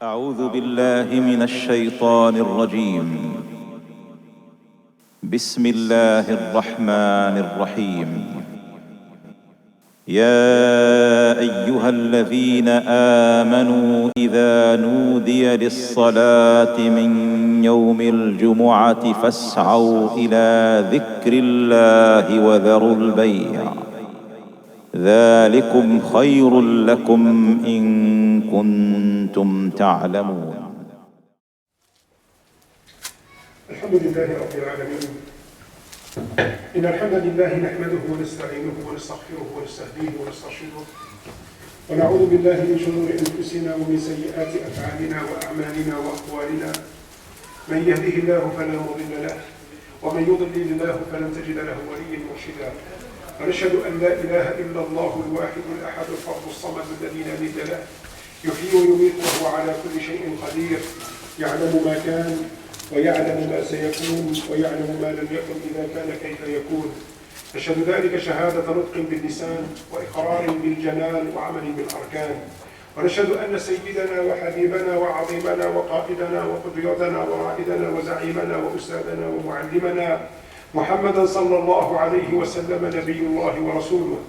أعوذ بالله من الشيطان الرجيم. بسم الله الرحمن الرحيم. يا أيها الذين آمنوا إذا نودي للصلاة من يوم الجمعة فاسعوا إلى ذكر الله وذروا البيع ذلكم خير لكم إن كنتم تعلمون. الحمد لله رب العالمين. إن الحمد لله نحمده ونستعينه ونستغفره ونستهديه ونسترشده ونعوذ بالله من شرور أنفسنا ومن سيئات أفعالنا وأعمالنا وأقوالنا. من يهده الله فلا مضل له ومن يضلل الله فلن تجد له وليا مرشدا. ونشهد أن لا إله إلا الله الواحد الأحد الفرد الصمد الذي لا ند له يحيي ويميت وهو على كل شيء قدير. يعلم ما كان ويعلم ما سيكون ويعلم ما لم يكن إذا كان كيف يكون. نشهد ذلك شهادة نطق باللسان وإقرار بالجنان وعمل بالأركان. ونشهد أن سيدنا وحبيبنا وعظيمنا وقائدنا وقدوتنا ورائدنا وزعيمنا وأستاذنا ومعلمنا محمدا صلى الله عليه وسلم نبي الله ورسوله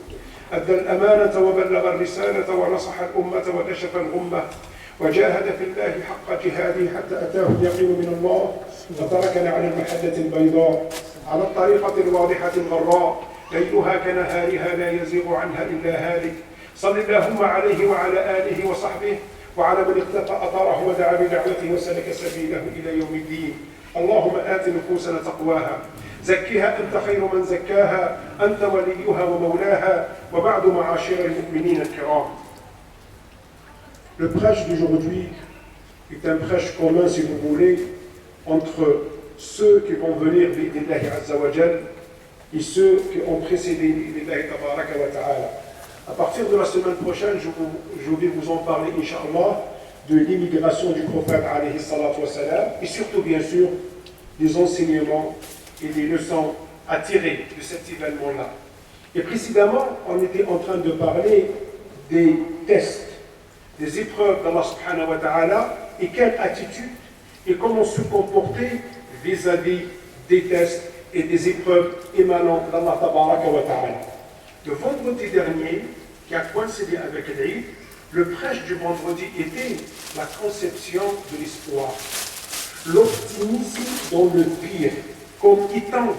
أدى الأمانة وبلغ الرسالة ونصح الأمة وكشف الغمة وجاهد في الله حق جهاده حتى أتاه اليقين من الله وتركنا على المحجة البيضاء على الطريقة الواضحة الغراء ليلها كنهارها لا يزيغ عنها إلا هالك. صل اللهم عليه وعلى آله وصحبه وعلى من اقتفى أثره ودعا بدعوته وسلك سبيله إلى يوم الدين. اللهم آت نفوسنا تقواها زكها أنت خير من زكاها أنت وليها ومولاها. وبعد معاشر المؤمنين الكرام. Le prêche d'aujourd'hui est un prêche commun, si vous voulez, entre ceux qui vont venir d'Illahi Azza wa Jal et ceux qui ont précédé d'Illahi Tabaraka wa Ta'ala. À partir de la semaine prochaine, je vais vous en parler, Inch'Allah, de l'immigration du prophète alayhi salatu wa salam et surtout, bien sûr, des enseignements et des leçons à tirer de cet événement-là. Et précédemment, on était en train de parler des tests, des épreuves d'Allah subhanahu wa ta'ala et quelle attitude et comment se comporter vis-à-vis des tests et des épreuves émanant d'Allah tabaraka wa ta'ala. Le vendredi dernier, qui a coïncidé avec l'Eid, le prêche du vendredi était la conception de l'espoir, l'optimisme dans le pire, comme étant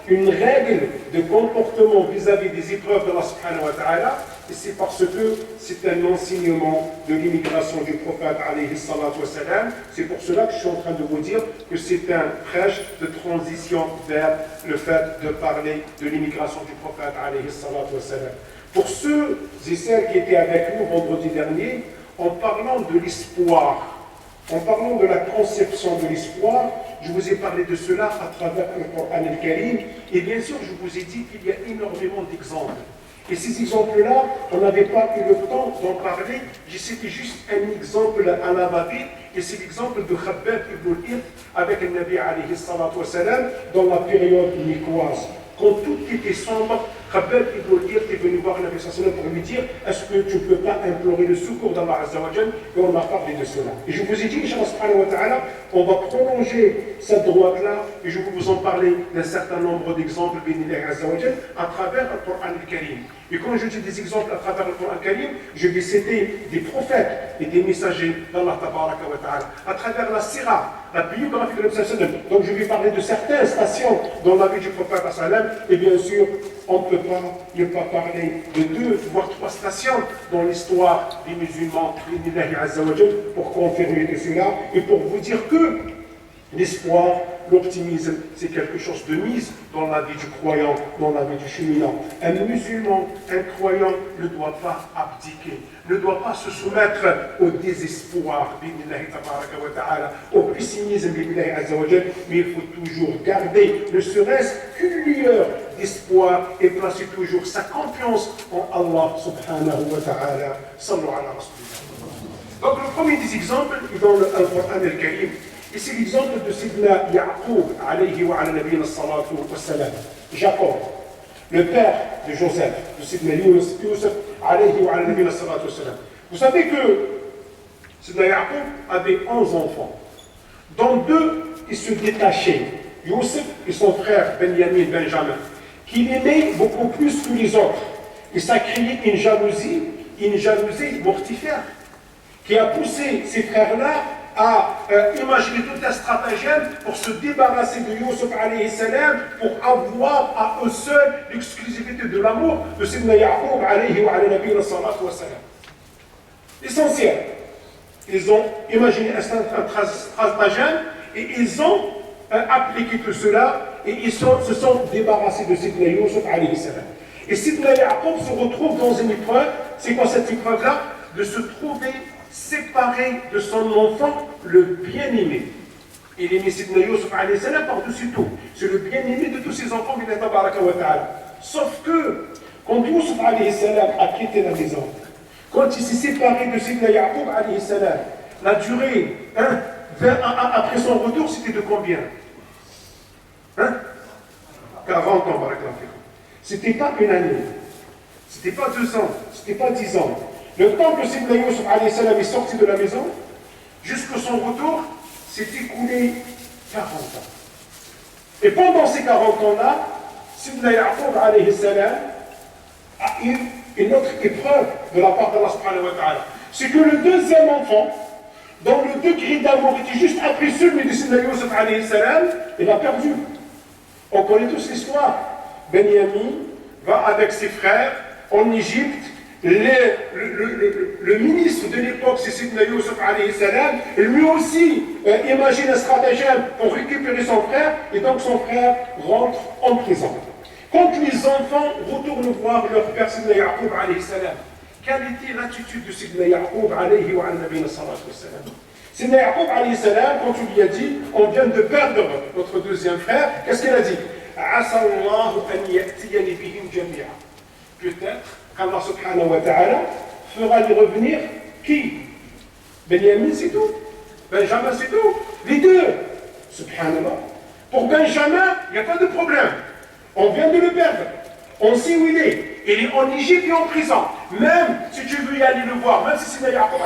une règle de comportement vis-à-vis des épreuves de Allah subhanahu wa ta'ala. Et c'est parce que c'est un enseignement de l'immigration du prophète alayhi salatu wa salam. C'est pour cela que je suis en train de vous dire que c'est un prêche de transition vers le fait de parler de l'immigration du prophète alayhi salatu wa salam. Pour ceux et celles qui étaient avec nous vendredi dernier, en parlant de l'espoir, en parlant de la conception de l'espoir, je vous ai parlé de cela à travers le Coran al-Karim. Et bien sûr, je vous ai dit qu'il y a énormément d'exemples. Et ces exemples-là, on n'avait pas eu le temps d'en parler. C'était juste un exemple à la va-vite. Et c'est l'exemple de Khabbab ibn al-Hirt avec le Nabi alayhi salatu wa salam dans la période nicoise. Quand tout était sombre, Khabbab ibn al-Hirt est venu voir le Nabi sallallahu alayhi wa sallam pour lui dire: est-ce que tu ne peux pas implorer le secours d'Allah azza wa jal? Et on a parlé de cela. Et je vous ai dit, Inch'Allah subhanahu wa ta'ala, on va prolonger cette droite-là et je vais vous en parler d'un certain nombre d'exemples bénéfiques azza wa jal à travers le Coran al-Karim. Et quand je dis des exemples à travers le Coran al-Karim, je vais citer des prophètes et des messagers d'Allah tabaraka wa ta'ala à travers la sira, la biographie de l'Abbas sallam. Donc je vais parler de certaines stations dans la vie du prophète sallam. Et bien sûr, on ne peut pas ne pas parler de 2 voire 3 stations dans l'histoire des musulmans pour confirmer tout cela et pour vous dire que l'espoir, l'optimisme, c'est quelque chose de mise dans la vie du croyant, dans la vie du cheminant. Un musulman, un croyant ne doit pas abdiquer, ne doit pas se soumettre au désespoir, au pessimisme, mais il faut toujours garder ne serait-ce qu'une lueur d'espoir et placer toujours sa confiance en Allah subhanahu wa ta'ala. Sallu ala rasulillah. Donc le premier des exemples est dans le Coran al-Karim. Et c'est l'exemple de Sidna Ya'qub, alayhi wa ala nabiyina salatu wa salam. Jacob, le père de Joseph, de Sidna Youssef, alayhi wa ala nabiyina salatu wa salam. Vous savez que Sidna Yaqub avait 11 enfants, dont 2 ils se détachaient, Youssef et son frère Benjamin, qu'il aimait beaucoup plus que les autres. Et ça créait une jalousie mortifère, qui a poussé ces frères-là à imaginer tout un stratagème pour se débarrasser de Youssef alayhi salam, pour avoir à eux seuls l'exclusivité de l'amour de Sidna Yaqub alayhi wa nabiyina salatu wa salam. Essentiel. Ils ont imaginé un stratagème et ils ont appliqué tout cela et ils se sont débarrassés de Sidna Youssef alayhi salam. Et Sidna Yaqub se retrouve dans une épreuve. C'est quoi cette épreuve-là? De se trouver séparé de son enfant le bien-aimé. Il aimait Sidna Youssef alayhi salam par-dessus tout. C'est le bien-aimé de tous ses enfants, sauf que quand Youssef alayhi salam a quitté la maison, quand il s'est séparé de Sidna Yaqub alayhi salam, la durée après son retour, c'était de combien? 40 ans, barakallahu fikum. C'était pas une année, c'était pas 2 ans, c'était pas 10 ans. Le temps que Sidna Youssef alayhi salam est sorti de la maison, jusqu'à son retour, s'est écoulé 40 ans. Et pendant ces 40 ans-là, Sidna Yaqub alayhi salam a eu une autre épreuve de la part d'Allah subhanahu wa ta'ala. C'est que le deuxième enfant, dont le degré d'amour était juste après celui de Sidna Youssef alayhi salam, il a perdu. On connaît tous l'histoire. Benyamin va avec ses frères en Égypte. Le ministre de l'époque, c'est Sidna Youssef alayhi salam, lui aussi imagine un stratagème pour récupérer son frère, et donc son frère rentre en prison. Quand les enfants retournent voir leur père Sidna Yaqub alayhi salam, quelle était l'attitude de Sidna Yaqub alayhi wa nabiyina salatu wa salam? Sidna Yaqub alayhi salam, quand on lui a dit, on vient de perdre notre deuxième frère, qu'est-ce qu'il a dit? Peut-être qu'Allah subhanahu wa ta'ala fera les revenir qui? Benjamin, c'est tout. Benjamin, c'est tout. Les deux. Subhanallah. Pour Benjamin, il n'y a pas de problème. On vient de le perdre. On sait où il est. Il est en Égypte et en prison. Même si tu veux y aller le voir, même si Sidna Yaqub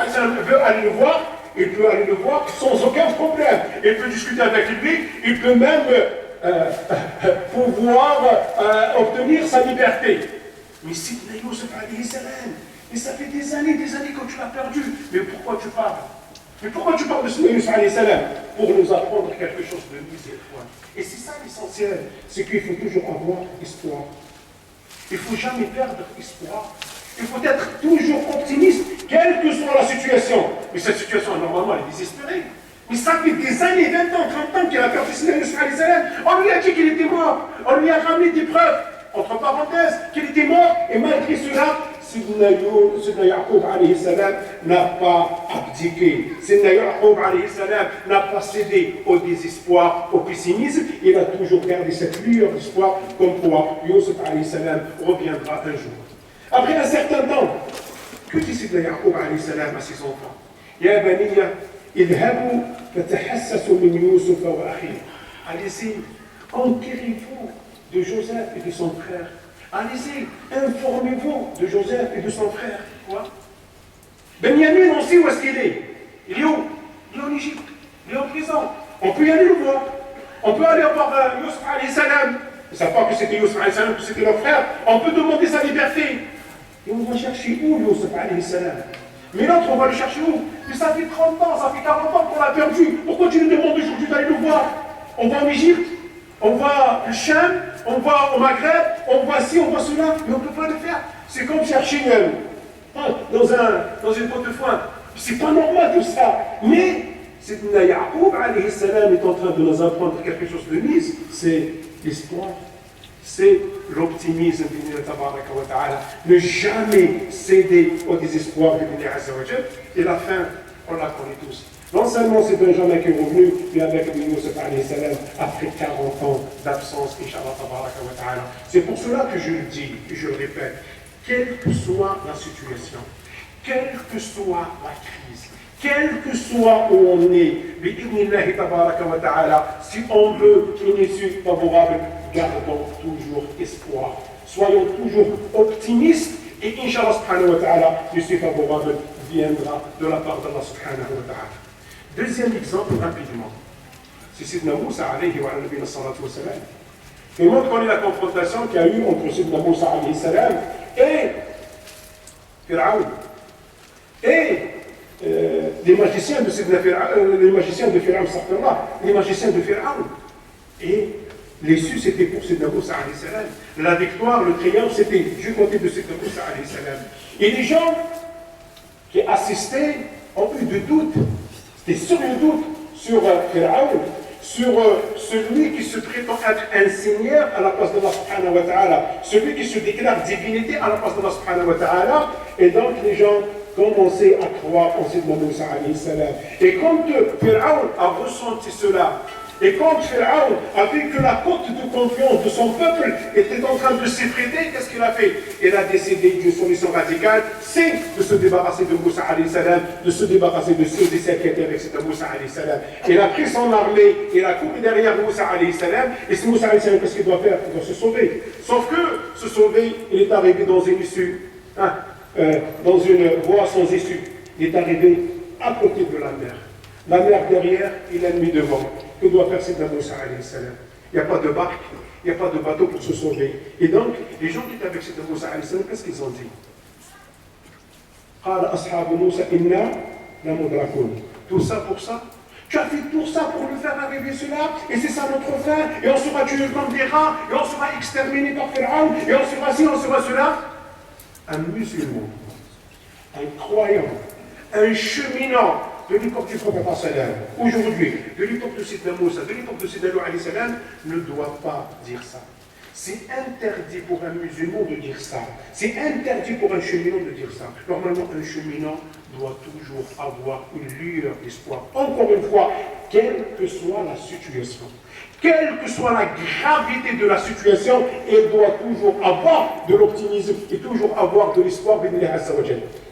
veut aller le voir, il peut aller le voir sans aucun problème. Il peut discuter avec lui, il peut même pouvoir obtenir sa liberté. Mais Sidna Youssef alayhi salam, et ça fait des années que tu l'as perdu. Mais pourquoi tu parles? Mais pourquoi tu parles de Sidna Youssef alayhi salam? Pour nous apprendre quelque chose de miséricorde. Et c'est ça l'essentiel, c'est qu'il faut toujours avoir espoir. Il ne faut jamais perdre espoir. Il faut être toujours optimiste, quelle que soit la situation. Mais cette situation, normalement, elle est désespérée. Mais ça fait des années, 20 ans, 30 ans qu'il a perdu Sidna Youssef alayhi salam. On lui a dit qu'il était mort. On lui a ramené des preuves, entre parenthèses, qu'il était mort. Et malgré cela, Sidna Yaqub alayhi salam n'a pas abdiqué. Sidna Yaqub alayhi salam n'a pas cédé au désespoir, au pessimisme. Il a toujours gardé cette lueur d'espoir, comme quoi Youssef alayhi salam reviendra un jour. Après un certain temps, que dit Sidna Yaqub alayhi salam à ses enfants? Ya baniya, idhabu fatahassasu min Youssef wa akhihi. Allez-y, enquérez-vous de Joseph et de son frère. Allez-y, informez-vous de Joseph et de son frère. Quoi? Benjamin, on sait où est-ce qu'il est. Il est où? Il est en Égypte. Il est en prison. On peut y aller le voir. On peut aller voir Youssef alayhi salam. Ils ne savent pas que c'était Youssef alayhi salam, que c'était leur frère. On peut demander sa liberté. Et on va chercher où Youssef alayhi salam? Mais l'autre, on va le chercher où? Mais ça fait 30 ans, ça fait 40 ans qu'on l'a perdu. Pourquoi tu nous demandes aujourd'hui d'aller le voir? On va en Égypte, on va au Cham, on va au Maghreb, on va ci, on va cela, mais on ne peut pas le faire. C'est comme chercher dans une pote de foin. C'est pas normal tout ça. Mais Sidna Yaqub alayhi salam est en train de nous apprendre quelque chose de mise, c'est l'espoir. C'est l'optimisme d'Inna tabaraka wa ta'ala. Ne jamais céder au désespoir d'Inna azza wa jal. Et la fin, on la connaît tous. Non seulement c'est Benjamin qui est revenu, mais avec Youssef alayhi salam, après 40 ans d'absence, Inch'Allah tabaraka wa ta'ala. C'est pour cela que je le dis, et je le répète, quelle que soit la situation, quelle que soit la crise, quel que soit où on est, bi'idnillahi tabaraka wa ta'ala, si on veut une issue favorable, gardons toujours espoir. Soyons toujours optimistes et Inch'Allah subhanahu wa ta'ala, l'issue favorable viendra de la part d'Allah subhanahu wa ta'ala. Deuxième exemple, rapidement, c'est Sidna Moussa alayhi wa nabiyina salatu wa salam. Tout le monde connaît la confrontation qu'il y a eu entre Sidna Moussa alayhi salam et Pharaon. Et les magiciens de Pharaon, les magiciens de Pharaon. Et l'issue, c'était pour Sidna Moussa alayhi salam. La victoire, le triomphe, c'était du côté de Sidna Moussa alayhi salam. Et les gens qui assistaient ont eu de doutes, c'était sur le doute, sur Pharaon, sur celui qui se prétend être un seigneur à la place d'Allah subhanahu wa ta'ala, celui qui se déclare divinité à la place d'Allah subhanahu wa ta'ala. Et donc les gens commençaient à croire en Sidna Moussa alayhi salam. Et quand Pharaon a ressenti cela, et quand Pharaon a vu que la cote de confiance de son peuple était en train de s'effriter, qu'est-ce qu'il a fait? Il a décidé d'une solution radicale, c'est de se débarrasser de Moussa alayhi salam, de se débarrasser de ceux qui étaient avec cet Moussa alayhi salam. Il a pris son armée, il a couru derrière Moussa alayhi salam, et ce Moussa alayhi salam, qu'est-ce qu'il doit faire? Il doit se sauver. Sauf que, se sauver, il est arrivé dans une issue, dans une voie sans issue. Il est arrivé à côté de la mer. La mer derrière et l'ennemi devant. Que doit faire Sidna Moussa alayhi salam? Il n'y a pas de barque, il n'y a pas de bateau pour se sauver. Et donc, les gens qui étaient avec Sidna Moussa alayhi salam, qu'est-ce qu'ils ont dit? Tout ça pour ça? Tu as fait tout ça pour nous faire arriver cela, et c'est ça notre fin, et on sera tué comme des rats, et on sera exterminé par Pharaon, et on sera ci, on sera cela. Un musulman, un croyant, un cheminant de l'époque du prophète aujourd'hui, de l'époque de Sidna Moussa, de l'époque de Sidna alayhi salam, ne doit pas dire ça. C'est interdit pour un musulman de dire ça. C'est interdit pour un cheminant de dire ça. Normalement, un cheminant doit toujours avoir une lueur d'espoir. Encore une fois, quelle que soit la situation, quelle que soit la gravité de la situation, il doit toujours avoir de l'optimisme et toujours avoir de l'espoir.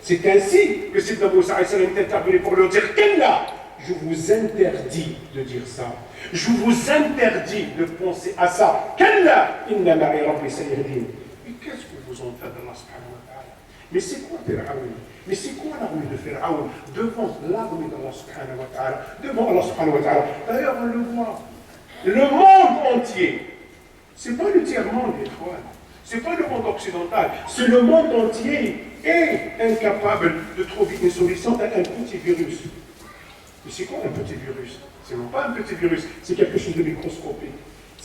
C'est ainsi que Sidna Moussa est intervenu pour leur dire qu'Allah, je vous interdis de dire ça. Je vous interdis de penser à ça. Qu'Allah, inna ma'i rabbi sayahdin. Mais qu'est-ce que vous en faites d'Allah subhanahu wa ta'ala? Mais c'est quoi Pharaon? Mais c'est quoi l'armée de Pharaon devant l'armée d'Allah subhanahu wa ta'ala? Devant Allah subhanahu wa ta'ala. D'ailleurs, on le voit. Le monde entier, c'est pas le tiers-monde étoile, c'est pas le monde occidental, c'est le monde entier est incapable de trouver une solution à un petit virus. Mais c'est quoi un petit virus? C'est non pas un petit virus, c'est quelque chose de microscopique.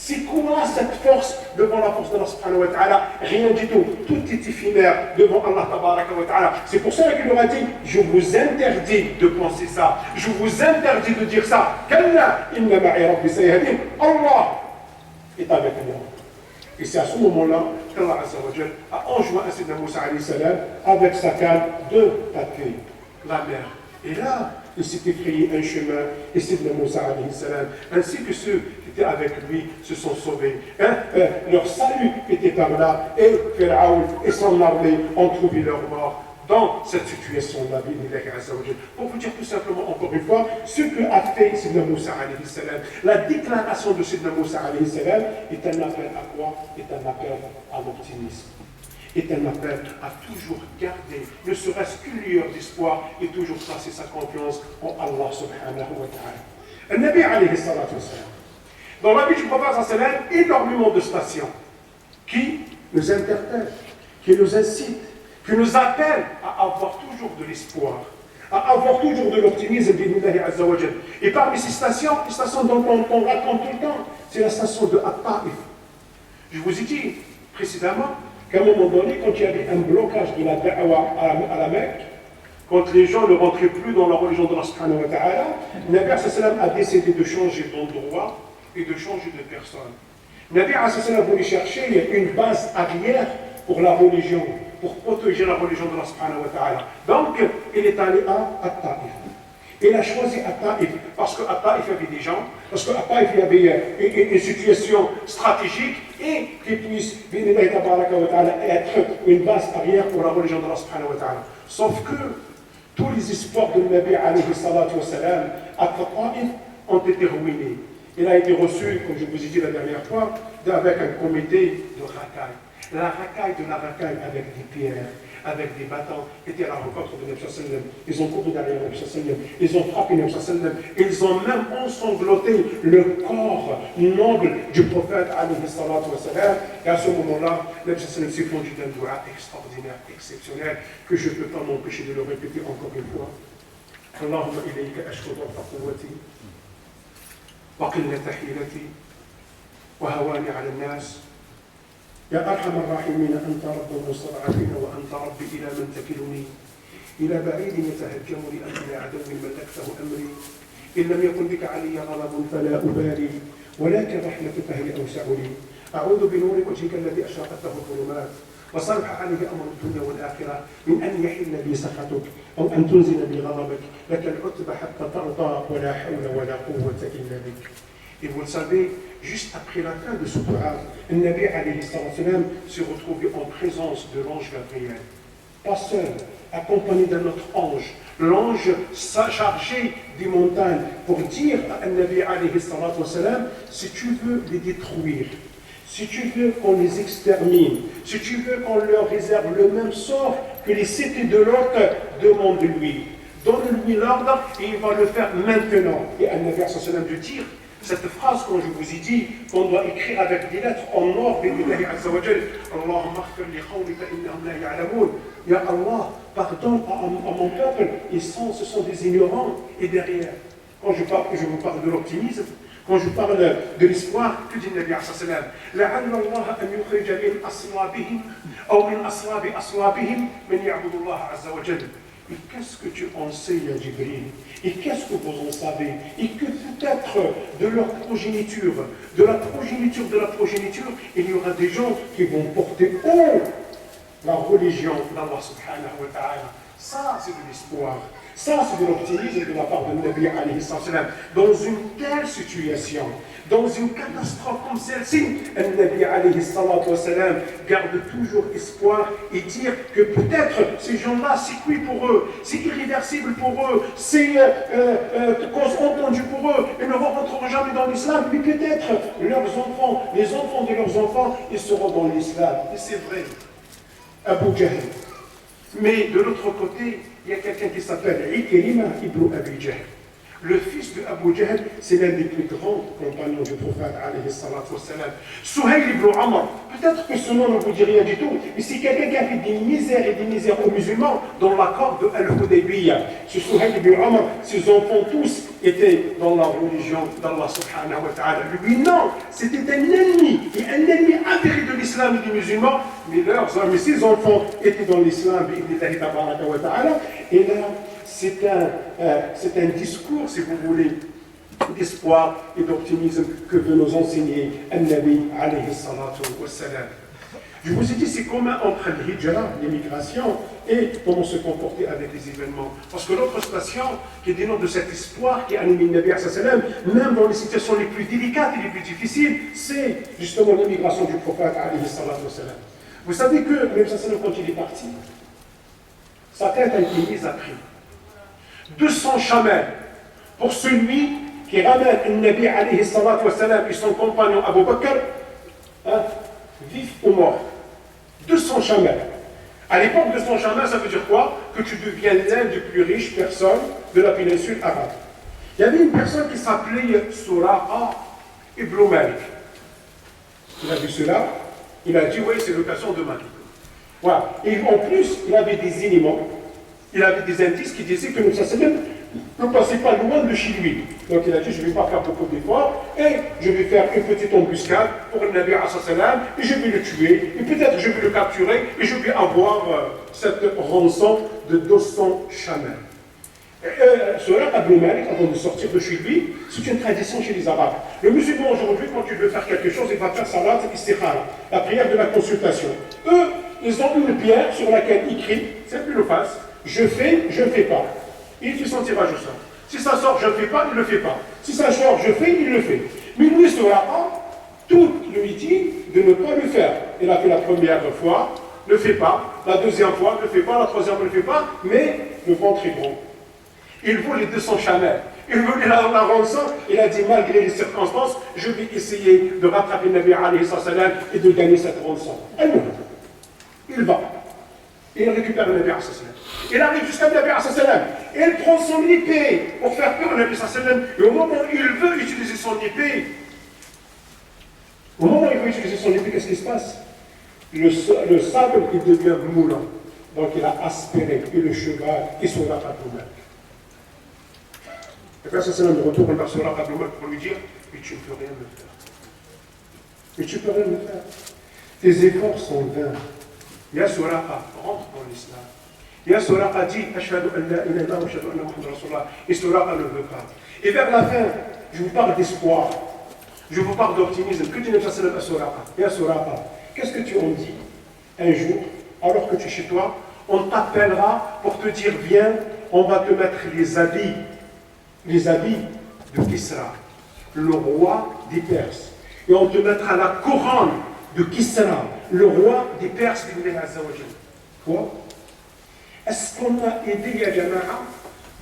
C'est quoi cette force devant la force d'Allah subhanahu wa ta'ala? Rien du tout. Tout est éphémère devant Allah tabaraka wa ta'ala. C'est pour ça qu'il leur a dit, je vous interdis de penser ça. Je vous interdis de dire ça. Qu'Allah, inna ma'i rabbi sayahdin. Allah est avec moi. Et c'est à ce moment-là qu'Allah azza wa jal a enjoint à Sidna Moussa alayhi salam avec sa canne de taper la mer. Et là, il s'était frayé un chemin, et Sidna Moussa alayhi salam, ainsi que ceux qui étaient avec lui, se sont sauvés. Leur salut était par là, et Pharaon et son armée ont trouvé leur mort dans cette situation-là. Pour vous dire tout simplement, encore une fois, ce que a fait Sidna Moussa alayhi salam, la déclaration de Sidna Moussa alayhi salam est un appel à quoi? Est un appel à l'optimisme. Est un appel à toujours garder, ne serait-ce qu'une lueur d'espoir, et toujours placer sa confiance en Allah subhanahu wa ta'ala. Le Nabi alayhi salatu wa salam. Dans la vie du prophète sallallahu alayhi wa sallam, énormément de stations qui nous interpellent, qui nous incitent, qui nous appellent à avoir toujours de l'espoir, à avoir toujours de l'optimisme, et parmi ces stations, les stations dont on raconte tout le temps, c'est la station de At-Ta'if. Je vous ai dit précédemment qu'à un moment donné, quand il y avait un blocage de la da'wa à la Mecque, quand les gens ne rentraient plus dans la religion de Allah subhanahu wa ta'ala, le Nabi sallam a décidé de changer d'endroit et de changer de personne. Le Nabi sallam voulait chercher une base arrière pour la religion, pour protéger la religion de Allah subhanahu wa ta'ala. Donc, il est allé à At-Ta'if. Il a choisi At-Ta'if parce qu'à Ta'if il y avait des gens, parce qu'à Ta'if il y avait une situation stratégique et qui puisse être une base arrière pour la religion d'Allah subhanahu wa ta'ala. Sauf que tous les espoirs de Nabi alayhi salatu wa salam à Ta'if ont été ruinés. Il a été reçu, comme je vous ai dit la dernière fois, avec un comité de racailles. La racaille de la racaille avec des pierres, avec des bâtons, étaient à la rencontre de Nabi sallallahu alayhi wa sallam. Ils ont couru derrière Nabi sallallahu alayhi wa sallam. Ils ont frappé Nabi sallallahu alayhi wa sallam. Ils ont même ensanglanté le corps noble du prophète alayhi salatu wa sallam. Et à ce moment-là, Nabi sallallahu alayhi wa sallam s'est fondu d'un dua extraordinaire, exceptionnel, que je ne peux pas m'empêcher de le répéter encore une fois. Allahumma ilayka ashku dha'fa quwwati wa qillata hilati wa hawani ala an-nas. يا أرحم الراحمين أنت رب المستضعفين وأنت ربي إلى من تكلني إلى بعيد يتهجمني أم إلى عدو ملكته أمري إن لم يكن بك علي غضب فلا أبالي ولكن رحمتك هي أوسع لي أعوذ بنور وجهك الذي أشرقت له الظلمات وصلح عليه أمر الدنيا والآخرة من أن يحل بي سخطك أو أن تنزل بي غضبك لك العتب حتى ترضى ولا حول ولا قوة إلا بك. Et vous le savez, juste après la fin de ce dua, le Nabi alayhi salam se retrouvait en présence de l'ange Gabriel. Pas seul, accompagné d'un autre ange. L'ange chargé des montagnes pour dire à Nabi alayhi salam, si tu veux les détruire, si tu veux qu'on les extermine, si tu veux qu'on leur réserve le même sort que les cités de l'autre, demande-lui. Donne-lui l'ordre et il va le faire maintenant. Et Nabi sallam de dire cette phrase, quand je vous ai dit, qu'on doit écrire avec des lettres en or, Billahi Azza wa Jal, Allahumma khfir li qawlika innahum la ya'lamoun. Ya Allah, pardonne à mon peuple, ce sont des ignorants. Et derrière, quand je vous parle de l'optimisme, quand je parle de l'espoir, que dit Nabi Azza wa Jal, la'alla Allah an yukhrija min aslabihim, ou min aslabi aslabihim, man ya'budu Allah Azza wa Jal. Et qu'est-ce que tu en sais, ya Jibril? Et qu'est-ce que vous en savez? Et que peut-être de leur progéniture, de la progéniture, il y aura des gens qui vont porter haut la religion d'Allah subhanahu wa ta'ala. Ça, c'est de l'espoir. Ça, c'est de l'optimisme de la part de Nabi alayhi salam. Dans une telle situation, dans une catastrophe comme celle-ci, Nabi alayhi salam garde toujours espoir et dire que peut-être ces gens-là, c'est cuit pour eux, c'est irréversible pour eux, c'est cause entendue pour eux, ils ne rentreront jamais dans l'islam, mais peut-être leurs enfants, les enfants de leurs enfants, ils seront dans l'islam. Et c'est vrai. Abu Jahl. Mais de l'autre côté, il y a quelqu'un qui s'appelle Ikrima ibn Abi Jahl. Le fils de Abu Jahl, c'est l'un des plus grands compagnons du prophète alayhi salatu wassalam. Suhayl ibn Amr, peut-être que ce nom ne vous dit rien du tout, mais c'est quelqu'un qui a fait des misères et des misères aux musulmans dans l'accord de Al-Hudaybiyah. Ce Suhayl ibn Amr, ses enfants tous étaient dans la religion d'Allah subhanahu wa ta'ala. Lui, non, c'était un ennemi, et un ennemi avéré de l'islam et des musulmans, mais ses enfants étaient dans l'islam, et là, c'est un discours, si vous voulez, d'espoir et d'optimisme que veut nous enseigner An-Nabi alayhi salatu wassalam. Je vous ai dit, c'est commun entre l'hijra, l'immigration, et comment se comporter avec les événements. Parce que l'autre station qui dénote de cet espoir qui anime le Nabi alayhi salam, même dans les situations les plus délicates et les plus difficiles, c'est justement l'immigration du prophète alayhi salatu wassalam. Vous savez que, même quand il est parti, sa tête a été mise à prix. 200 chamels pour celui qui ramène le Nabi alayhi salatu wassalam et son compagnon Abu Bakr, vif ou mort. 200 chamels. À l'époque, 200 chamels, ça veut dire quoi? Que tu deviens l'un des plus riches personnes de la péninsule arabe. Il y avait une personne qui s'appelait Suraqa ibn Malik. Il a vu cela, il a dit, oui, c'est l'occasion de Malik. Voilà. Et en plus, il avait des éléments, il avait des indices qui disaient que ne passait pas loin de chez lui. Donc il a dit, je ne vais pas faire beaucoup d'efforts, et je vais faire une petite embuscade pour le Nabi salam, et je vais le tuer, et peut-être je vais le capturer, et je vais avoir cette rançon de 200 chamels. Cela, Abu Malik, avant de sortir de chez lui, c'est une tradition chez les Arabes. Le musulman aujourd'hui, quand il veut faire quelque chose, il va faire salat istikhara, la prière de la consultation. Eux, ils ont une pierre sur laquelle ils crient, c'est plus le face, je fais, je ne fais pas. Il fait son tirage au sort. Si ça sort, je ne fais pas, il ne le fait pas. Si ça sort, je fais, il le fait. Mais lui, tout lui dit de ne pas le faire. Il a fait la première fois, ne fait pas. La deuxième fois, ne fait pas. La troisième, ne fait pas. Mais le ventre est bon. Il vaut les 200 chamels. Il veut la rançon. Il a dit, malgré les circonstances, je vais essayer de rattraper Nabi alayhi salam et de gagner cette rançon. Il va. Et il récupère le Nabi sallallahu alayhi wa sallam. Il arrive jusqu'à le Nabi sallallahu alayhi wa sallam. Et il prend son épée pour faire peur au Nabi sallallahu alayhi wa sallam. Et au moment où il veut utiliser son épée, qu'est-ce qui se passe? Le sable, il devient moulant. Donc il a aspiré, et le cheval, et son rapatement. Le Père sallam retourne vers son rapatement pour lui dire, mais tu ne peux rien me faire. Mais tu ne peux rien me faire. Tes efforts sont vains. Ya Suraqa, rentre dans l'islam. Ya Suraqa dit, Ashhadu an la ilaha illallah wa ashhadu anna Muhammadan Rasulullah. Et Suraqa ne veut pas. Et vers la fin, je vous parle d'espoir. Je vous parle d'optimisme. Que dit le Père sallam à Suraqa? Ya Suraqa, qu'est-ce que tu en dis un jour, alors que tu es chez toi, on t'appellera pour te dire, viens, on va te mettre les habits de Kisra, le roi des Perses. Et on te mettra la couronne de Kisra, le roi des Perses, quoi? Est-ce qu'on a aidé ya Jama'a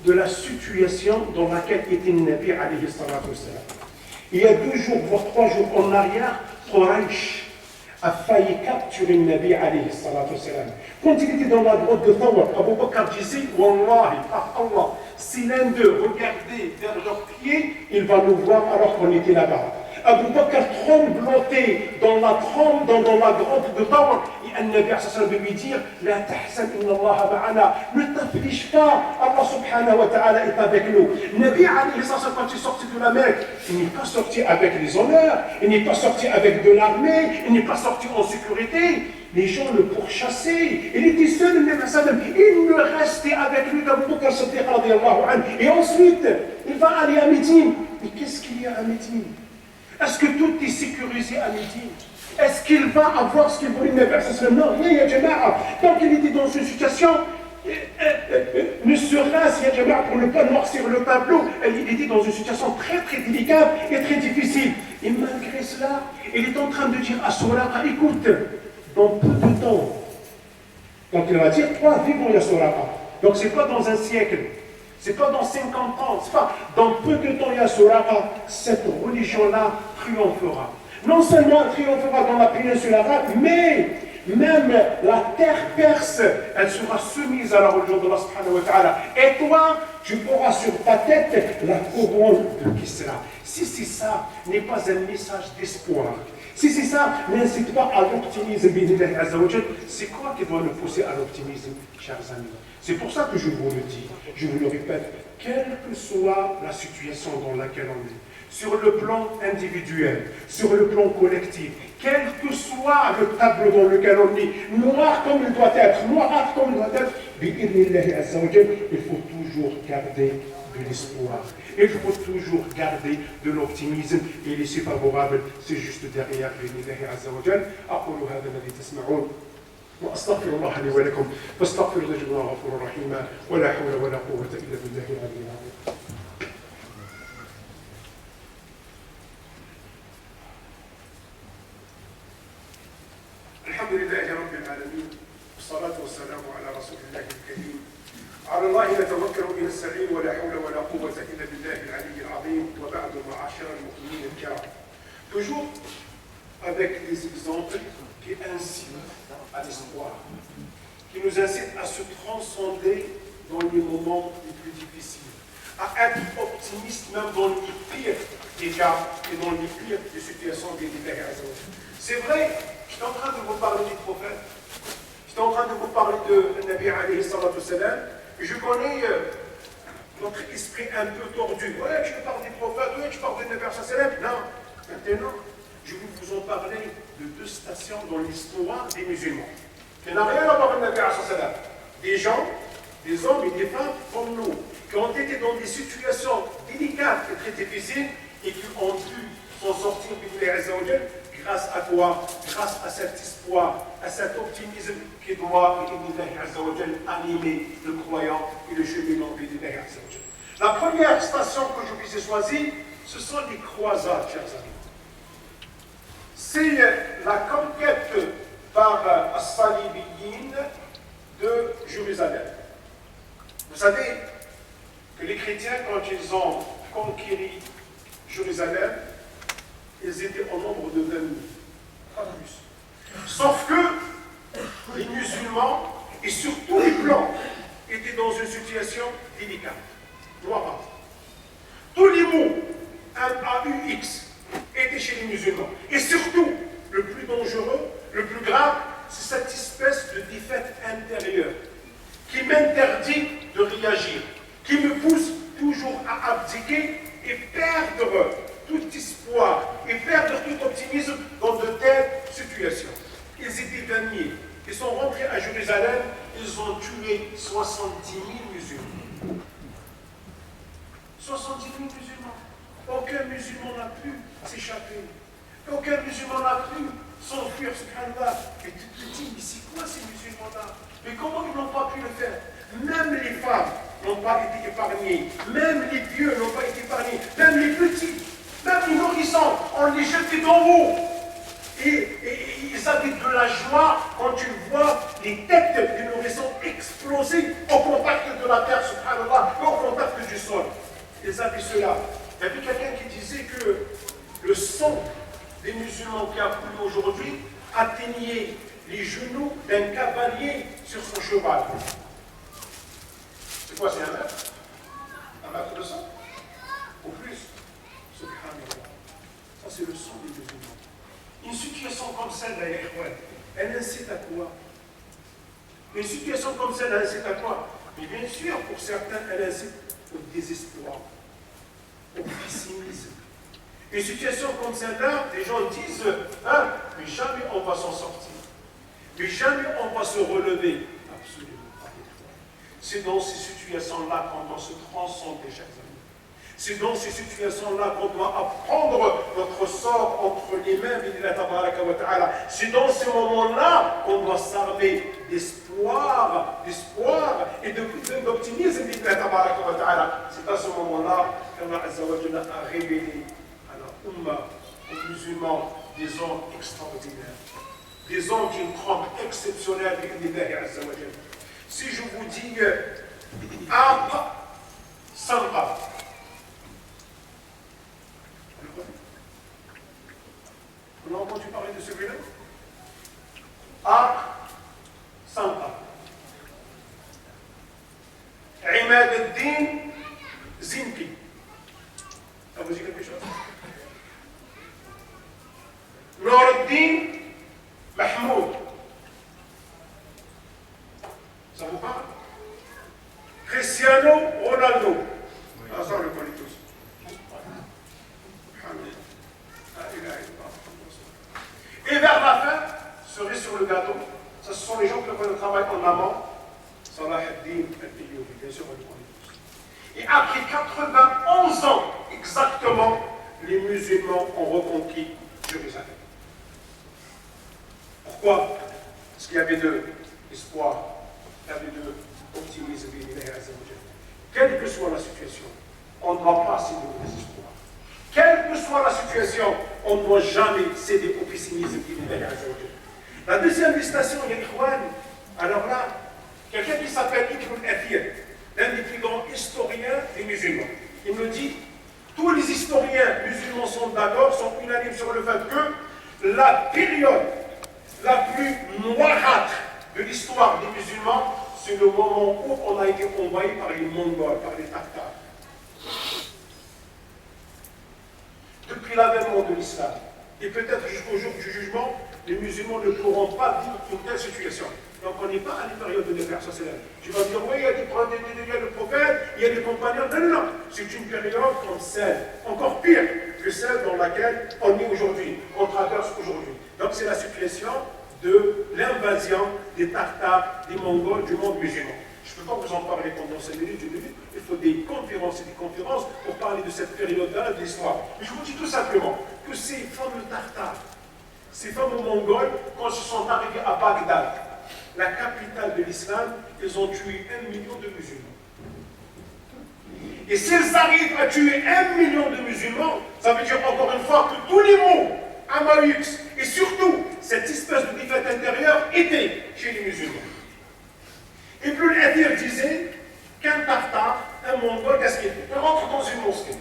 de la situation dans laquelle était le Nabi alayhi salatu wassalam? Il y a 2 jours, voire 3 jours en arrière, Quraysh a failli capturer le Nabi alayhi salatu wassalam. Quand il était dans la grotte de Thawr, Abu Bakr disait, Wallahi, par Allah, si l'un d'eux regardait vers leurs pieds, il va nous voir alors qu'on était là-bas. Abu Bakr tremblotait dans la grotte de Thawr. Et le Nabi sallallahu de lui dire, La tahsan inna Allah ma'ana, ne t'afflige pas, Allah subhanahu wa ta'ala est avec nous. Le Nabi alayhi salatu quand il est sorti de la Mecque, il n'est pas sorti avec les honneurs, il n'est pas sorti avec de l'armée, il n'est pas sorti en sécurité. Les gens le pourchassaient. Il était seul, le Nabi sallam. Il ne restait avec lui qu'Abu Bakr Siddiq radiyallahu anhu. Et ensuite, il va aller à Médine. Mais qu'est-ce qu'il y a à Médine? Est-ce que tout est sécurisé à Médine? Est-ce qu'il va avoir ce qu'il voulait? Non, rien, ya Jama'a. Tant qu'il était dans une situation, ne serait-ce, ya Jama'a, pour ne pas noircir le tableau, il était dans une situation très très délicate et très difficile. Et malgré cela, il est en train de dire à Suraqa, écoute, dans peu de temps, donc il va dire, toi, vivons ya Suraqa. Donc c'est pas dans un siècle. C'est pas dans 50 ans, c'est pas dans peu de temps, ya Suraqa, cette religion-là triomphera. Non seulement elle triomphera dans la péninsule arabe, mais même la terre perse, elle sera soumise à la religion de Allah subhanahu wa ta'ala. Et toi, tu auras sur ta tête la couronne de Kisra. Si c'est ça, n'est pas un message d'espoir. Si c'est ça, n'incite pas à l'optimisme, c'est quoi qui doit nous pousser à l'optimisme, chers amis? C'est pour ça que je vous le dis, je vous le répète, quelle que soit la situation dans laquelle on est, sur le plan individuel, sur le plan collectif, quel que soit le tableau dans lequel on est, noir comme il doit être, noirâtre comme il doit être, il faut toujours garder de l'espoir. Il faut toujours garder de l'optimisme et l'issue favorable, c'est juste derrière بإذن عز وجل. أقول هذا الذي تسمعون وأستغفر الله لي ولكم فاستغفروا الله غفورا رحيما ولا حول ولا قوة إلا بالله العلي العظيم. الحمد لله رب العالمين والصلاة والسلام على رسول الله الكريم. على الله نتوكل إلى السعيد ولا حول ولا قوة إلا بالله العلي العظيم وبعد معاشر المؤمنين الكرام. Toujours avec des exemples qui incitent à l'espoir, qui nous incitent à se transcender dans les moments les plus difficiles, à être optimiste même dans les pires des cas et dans les pires des situations des diverses. C'est vrai, je suis en train de vous parler du prophète, je suis en train de vous parler de Nabi alayhi salatu salam. Je connais notre esprit un peu tordu. Ouais, je parle des prophètes, ouais, je parle de Nabi sallam. Non, maintenant, je vais vous en parler de 2 stations dans l'histoire des musulmans. Qui n'a rien à voir avec Nabi sallam. Des gens, des hommes et des femmes comme nous, qui ont été dans des situations délicates et très difficiles et qui ont pu s'en sortir grâce à quoi? Grâce à cet espoir, à cet optimisme qui doit animer le croyant et le cheminement d'Illah. La première station que je vous ai choisie, ce sont les croisades, chers amis. C'est la conquête par As-Salibiyin de Jérusalem. Vous savez que les chrétiens, quand ils ont conquéri Jérusalem, ils étaient au nombre de 20 000, pas plus. Sauf que les musulmans, et sur tous les plans, étaient dans une situation délicate. Noir. Tous les mots MAUX étaient chez les musulmans. Et surtout, le plus dangereux, le plus grave, c'est cette espèce de défaite intérieure qui m'interdit de réagir, qui me pousse toujours à abdiquer et perdre tout espoir et perdre tout optimisme dans de telles situations. Ils étaient damnés. Ils sont rentrés à Jérusalem, ils ont tué 70 000 musulmans. 70 000 musulmans. Aucun musulman n'a pu s'échapper. Aucun musulman n'a pu s'enfuir, subhanallah. Et tu te dis, mais c'est quoi ces musulmans-là? Mais comment ils n'ont pas pu le faire? Même les femmes n'ont pas été épargnées. Même les vieux n'ont pas été épargnés. Même les petits, même les nourrissons, on les jetait dans l'eau. Et ils avaient de la joie quand tu vois les têtes des nourrissons exploser au contact de la terre, subhanallah, et au contact du sol. Ils avaient cela. Il y avait quelqu'un qui disait que le sang des musulmans qui a coulé aujourd'hui atteignait les genoux d'un cavalier sur son cheval. C'est quoi, c'est un mètre? Un mètre de sang? Au plus. Subhanallah. Ça, c'est le sang des musulmans. Une situation comme celle-là, elle incite à quoi? Une situation comme celle-là, elle incite à quoi? Mais bien sûr, pour certains, elle incite au désespoir, au pessimisme. Une situation comme celle-là, les gens disent, hein, mais jamais on va s'en sortir. Mais jamais on va se relever. Absolument pas. C'est dans ces situations-là qu'on doit se transcender, chers amis. C'est dans ces situations-là qu'on doit apprendre notre sort entre les mains d'Allah Tabaraka wa Ta'ala. C'est dans ces moments-là qu'on doit s'armer d'espoir et d'optimisme d'Allah Tabaraka wa Ta'ala. C'est à ce moment-là qu'Allah Azza wa Jalla a révélé à la Ummah, aux musulmans, des hommes extraordinaires. Des hommes d'une trempe exceptionnelle d'Allah Azza wa Jalla. Si je vous dis Aq Samqa, on a entendu parler de celui-là? Aq Samqa. Imad al-Din Zinki. Ça vous dit quelque chose? Nour al-Din Mahmoud. Ça vous parle? Cristiano Ronaldo. Ah, ça on le connaît tous. Et vers la fin, cerise sur le gâteau, ce sont les gens qui ont fait le travail en amont. Salah ad-Din al-Ayyubi, bien sûr, on le connaît tous. Et après 91 ans exactement, les musulmans ont reconquis Jérusalem. Pourquoi? Parce qu'il y avait de l'espoir, il y avait de l'optimisme. Quelle que soit la situation, on ne doit pas céder au désespoir. Quelle que soit la situation, on ne doit jamais céder au pessimisme. La deuxième station, il y a Ikhwan. Alors là, quelqu'un qui s'appelle Ibn al-Athir, l'un des plus grands historiens des musulmans, il me dit, tous les historiens musulmans sont d'accord, sont unanimes sur le fait que la période la plus noirâtre de l'histoire des musulmans, c'est le moment où on a été envahi par les Mongols, par les Tatars. Depuis l'avènement de l'islam, et peut-être jusqu'au jour du jugement, les musulmans ne pourront pas vivre une telle situation. Donc on n'est pas à la période de l'État social. Tu vas dire, oui, il y a le prophète, il y a des compagnons. Non, non, non. C'est une période comme celle, encore pire que celle dans laquelle on est aujourd'hui, on traverse aujourd'hui. Donc c'est la situation de l'invasion des Tartares, des Mongols, du monde musulman. Je ne peux pas vous en parler pendant 5 minutes, 10 minutes. Il faut des conférences et des conférences pour parler de cette période-là de l'histoire. Mais je vous dis tout simplement que ces fameux Tartares, ces fameux Mongols, quand ils sont arrivés à Bagdad, la capitale de l'islam, ils ont tué 1 million de musulmans. Et s'ils arrivent à tuer 1 million de musulmans, ça veut dire encore une fois que tous les mots, Amaïx, et surtout cette espèce de défaite intérieure étaient chez les musulmans. Ibn al-Athir disait qu'un Tartare, un Mongol, qu'est-ce qu'il fait? Il rentre dans une mosquée,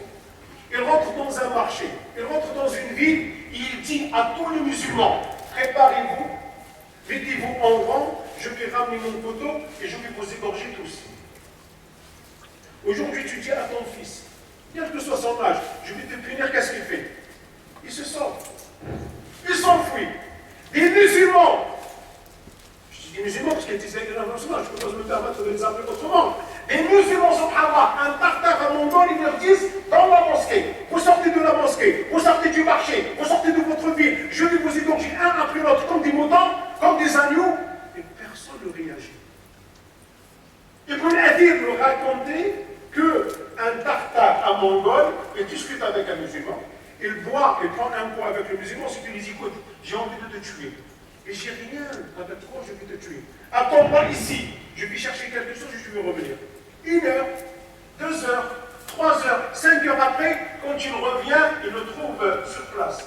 il rentre dans un marché, il rentre dans une ville, et il dit à tous les musulmans, préparez-vous, mettez-vous en rang, je vais ramener mon couteau et je vais vous égorger tous. Aujourd'hui, tu dis à ton fils, quel que soit son âge, je vais te punir, qu'est-ce qu'il fait? Il se sort. Il s'enfuit. Des musulmans, je dis des musulmans parce qu'il y a des musulmans, je ne peux pas me permettre de les appeler autrement. Des musulmans, subhanallah, un tartare à mongol, ils leur disent dans la mosquée, vous sortez de la mosquée, vous sortez du marché, vous sortez de votre ville, je vais vous égorger un après l'autre, comme des moutons, comme des agneaux, et personne ne réagit. Ibn Adir nous racontait qu'un tartare à mongol, il discute avec un musulman, il boit, il prend un pot avec le musulman, si tu lui dis, écoute, j'ai envie de te tuer. Et j'ai rien, avec toi, je vais te tuer. Attends-moi ici, je vais chercher quelque chose et je vais revenir. 1 heure, 2 heures, 3 heures, 5 heures après, quand il revient, il le trouve sur place.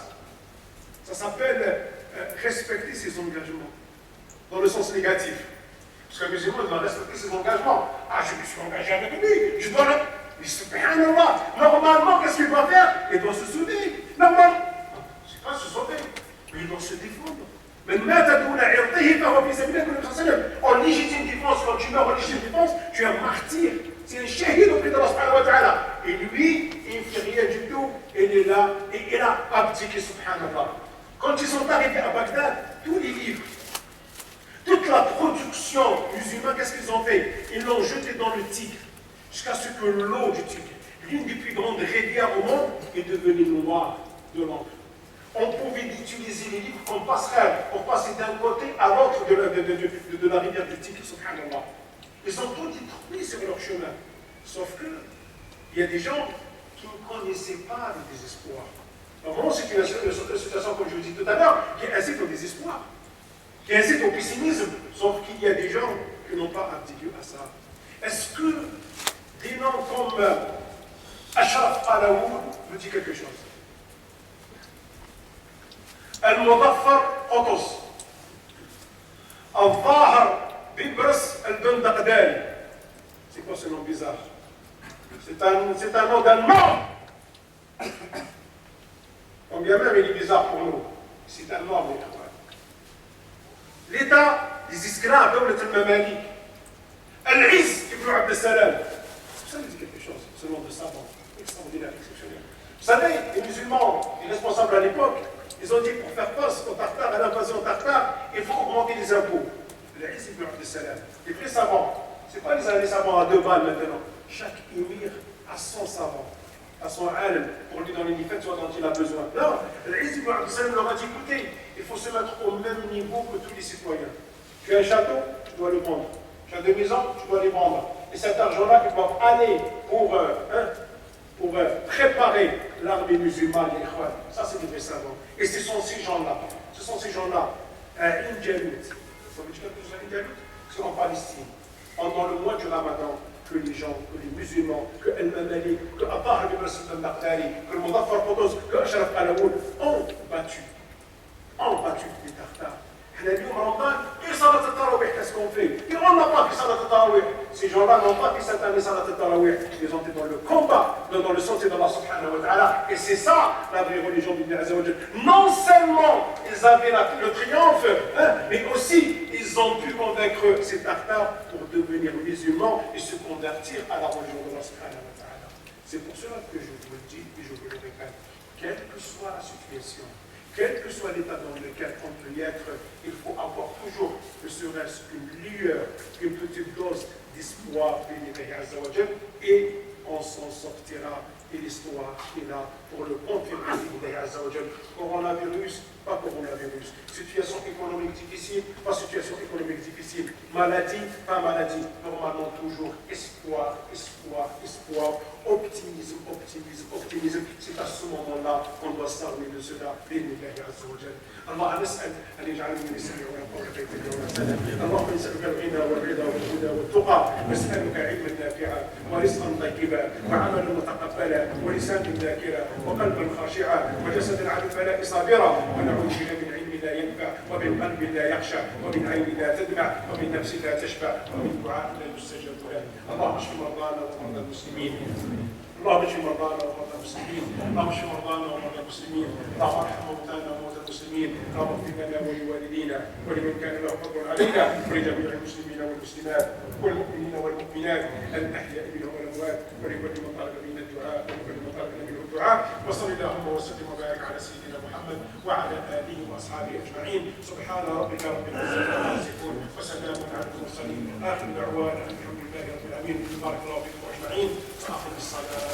Ça s'appelle respecter ses engagements, dans le sens négatif. Parce qu'un musulman doit respecter ses engagements. Ah, je me suis engagé avec lui, je dois le... Mais subhanallah, normalement, qu'est-ce qu'il doit faire? Il doit se sauver. Normalement, c'est pas se sauver, mais il doit se défendre. En légitime défense, quand tu meurs en légitime défense, tu es un martyr. C'est un shahid auprès d'Allah subhanahu wa ta'ala. Et lui, il ne fait rien du tout. Il est là, et il a abdiqué, subhanallah. Quand ils sont arrivés à Bagdad, tous les livres, toute la production musulmane, qu'est-ce qu'ils ont fait? Ils l'ont jeté dans le Tigre, jusqu'à ce que l'eau du Tigre, l'une des plus grandes rivières au monde, est devenue noire de l'encre. On pouvait utiliser les livres comme passerelle pour passer d'un côté à l'autre de la rivière du Tigre, subhanallah. Ils ont tout détruit sur leur chemin. Sauf que, il y a des gens qui ne connaissaient pas le désespoir. Normalement, c'est une situation, comme je vous dis tout à l'heure, qui incite au désespoir, qui incite au pessimisme. Sauf qu'il y a des gens qui n'ont pas abdiqué à ça. Est-ce que des noms comme Ashraf Alaoud vous dit quelque chose? المظفر قطز الظاهر ببرس البندقداري. C'est quoi ce nom bizarre? C'est un nom d'un mort. Quand bien même il est bizarre pour nous, c'est un mort. L'état des esclaves دولة المماليك العز ibn Abd Salam. Ça me dit quelque chose, ce nom de savant extraordinaire, exceptionnel. Vous savez, les musulmans, les responsables à l'époque, ils ont dit pour faire face aux Tartares, à l'invasion tartare, il faut augmenter les impôts. L'Aziz ibn Abd Salam, les vrais savants, ce n'est pas les savants à 2 balles maintenant. Chaque émir a son savant, a son alim, pour lui donner les fêtes, soit dont il a besoin. Non, l'Aziz ibn Abd Salam leur a dit écoutez, il faut se mettre au même niveau que tous les citoyens. Tu as un château, tu dois le vendre. Tu as 2 maisons, tu dois les vendre. Et cet argent-là, tu dois aller pour préparer l'armée musulmane, les Ikhwan. Ça, c'est des vrais savants. Et ce sont ces gens-là, Aïn Jalut. Ça veut dire quelque chose, Aïn Jalut? C'est en Palestine. Pendant le mois du Ramadan, que les gens, que les musulmans, que El-Mamalik, que Abbas ibn al-Baghdadi, que le Mudaffar Qutuz, que Ashraf Alaoud ont battu les Tartares. اليوم رمضان ايه صلاه التراويح qu'est-ce qu'on fait? Et on n'a pas fait salat التراويح. Ces gens-là n'ont pas fait cette année salat التراويح. Ils ont été dans le combat, dans le sentier d'Allah subhanahu wa ta'ala. Et c'est ça la vraie religion d'Ibn Azza wa Jal. Non seulement ils avaient le triomphe, mais aussi ils ont pu convaincre ces Tartares pour devenir musulmans et se convertir à la religion d'Allah subhanahu wa ta'ala. C'est pour cela que je vous le dis et je vous le répète, quelle que soit la situation, quel que soit l'état dans lequel on peut y être, il faut avoir toujours, ne serait-ce qu'une lueur, une petite dose d'espoir, et on s'en sortira. Et l'histoire est là pour le confirmer. Coronavirus, pas coronavirus. Situation économique difficile, pas situation économique difficile. Maladie, pas maladie. Normalement, toujours espoir, espoir, espoir. Optimisme, optimisme, optimisme. C'est à ce moment-là qu'on doit s'armer de cela. الله نسأل أن يجعلنا من السميع والقول بيت الجواب. اللهم نسألك الغنى والرضا والهدى والتقى، نسألك علما نافعا ورزقا طيبا وعملا متقبلا ولسانا ذاكرا وقلبا خاشعا وجسدا على البلاء صابرا، ونعوذ بك من علم لا ينفع ومن قلب لا يخشع ومن عين لا تدمع ومن نفس لا تشبع ومن دعاء لا يستجاب له. اللهم اشف مرضانا ومرضى المسلمين. اللهم اشف مرضانا ومرضى المسلمين، اللهم اشف مرضانا ومرضى المسلمين، اللهم ارحم موتانا وموتى المسلمين، اللهم اغفر لنا ولوالدينا ولمن كان له فضل علينا ولجميع المسلمين والمسلمات والمؤمنين والمؤمنات الاحياء منهم والاموات، ولكل من طلب منا الدعاء ولكل من طلب منه الدعاء. وصل اللهم وسلم وبارك على سيدنا محمد وعلى اله واصحابه اجمعين. سبحان ربك رب العزه عما يصفون وسلام على المرسلين. اخر دعوانا الحمد لله رب العالمين. بارك الله فيكم اجمعين. واقم الصلاه.